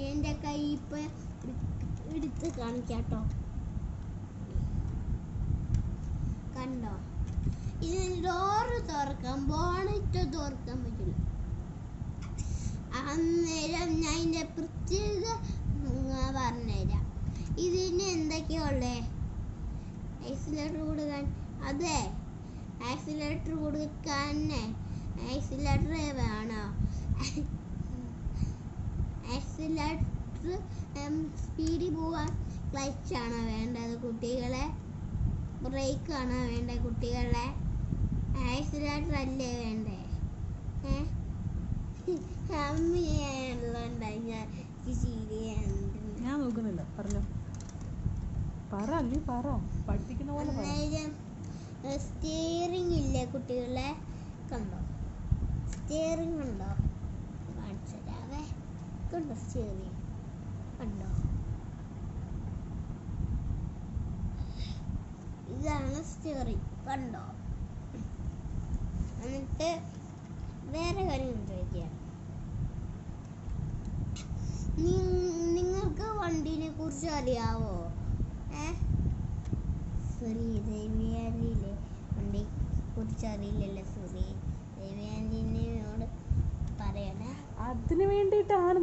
എന്റെ കൈ ഇപ്പൊ എടുത്ത് കാണിക്കാട്ടോ. കണ്ടോ, ഇതിന് ഡോറ് തുറക്കാം, ബോണറ്റ് തുറക്കാൻ പറ്റില്ല. അന്നേരം ഞാൻ ഇതിന്റെ പ്രത്യേക പറഞ്ഞുതരാം. ഇതിന് എന്തൊക്കെയാ ഉള്ളേ? ആക്സിലേറ്റർ കൊടുക്കാൻ, അതെ ആക്സിലേറ്റർ കൊടുക്കാൻ ആക്സിലേറ്റർ വേണോ? ആക്സിലേറ്റർ സ്പീഡിൽ പോവാൻ ക്ലച്ച് ആണോ വേണ്ടത് കുട്ടികളെ? ബ്രേക്ക് ആണോ വേണ്ടത് കുട്ടികളെ? ആക്സിലേറ്റർ അല്ലേ വേണ്ടേ? ഞാൻ നോക്കുന്നില്ല, പറഞ്ഞോ. പഠിപ്പിക്കുന്ന പോലെ. സ്റ്റിയറിംഗ് ഇല്ലേ കുട്ടികളെ? കണ്ടോ സ്റ്റിയറിംഗ് ഉണ്ടോ? കാണിച്ചതരാവേ. കണ്ടോ സ്റ്റിയറിംഗ്? കണ്ടോ, ഇതാണ് സ്റ്റിയറിംഗ്. കണ്ടോ? എന്നിട്ട് വേറെ കാര്യം ചോദിക്കാം. നിങ്ങൾക്ക് വണ്ടീനെ കുറിച്ച് അറിയാവോ? ദേവിയാനിലെ വണ്ടിയെ കുറിച്ച് അറിയില്ലല്ലോ. ദേവിയാനിയോട് പറയണേ. അതിന് വേണ്ടിയിട്ടാണ്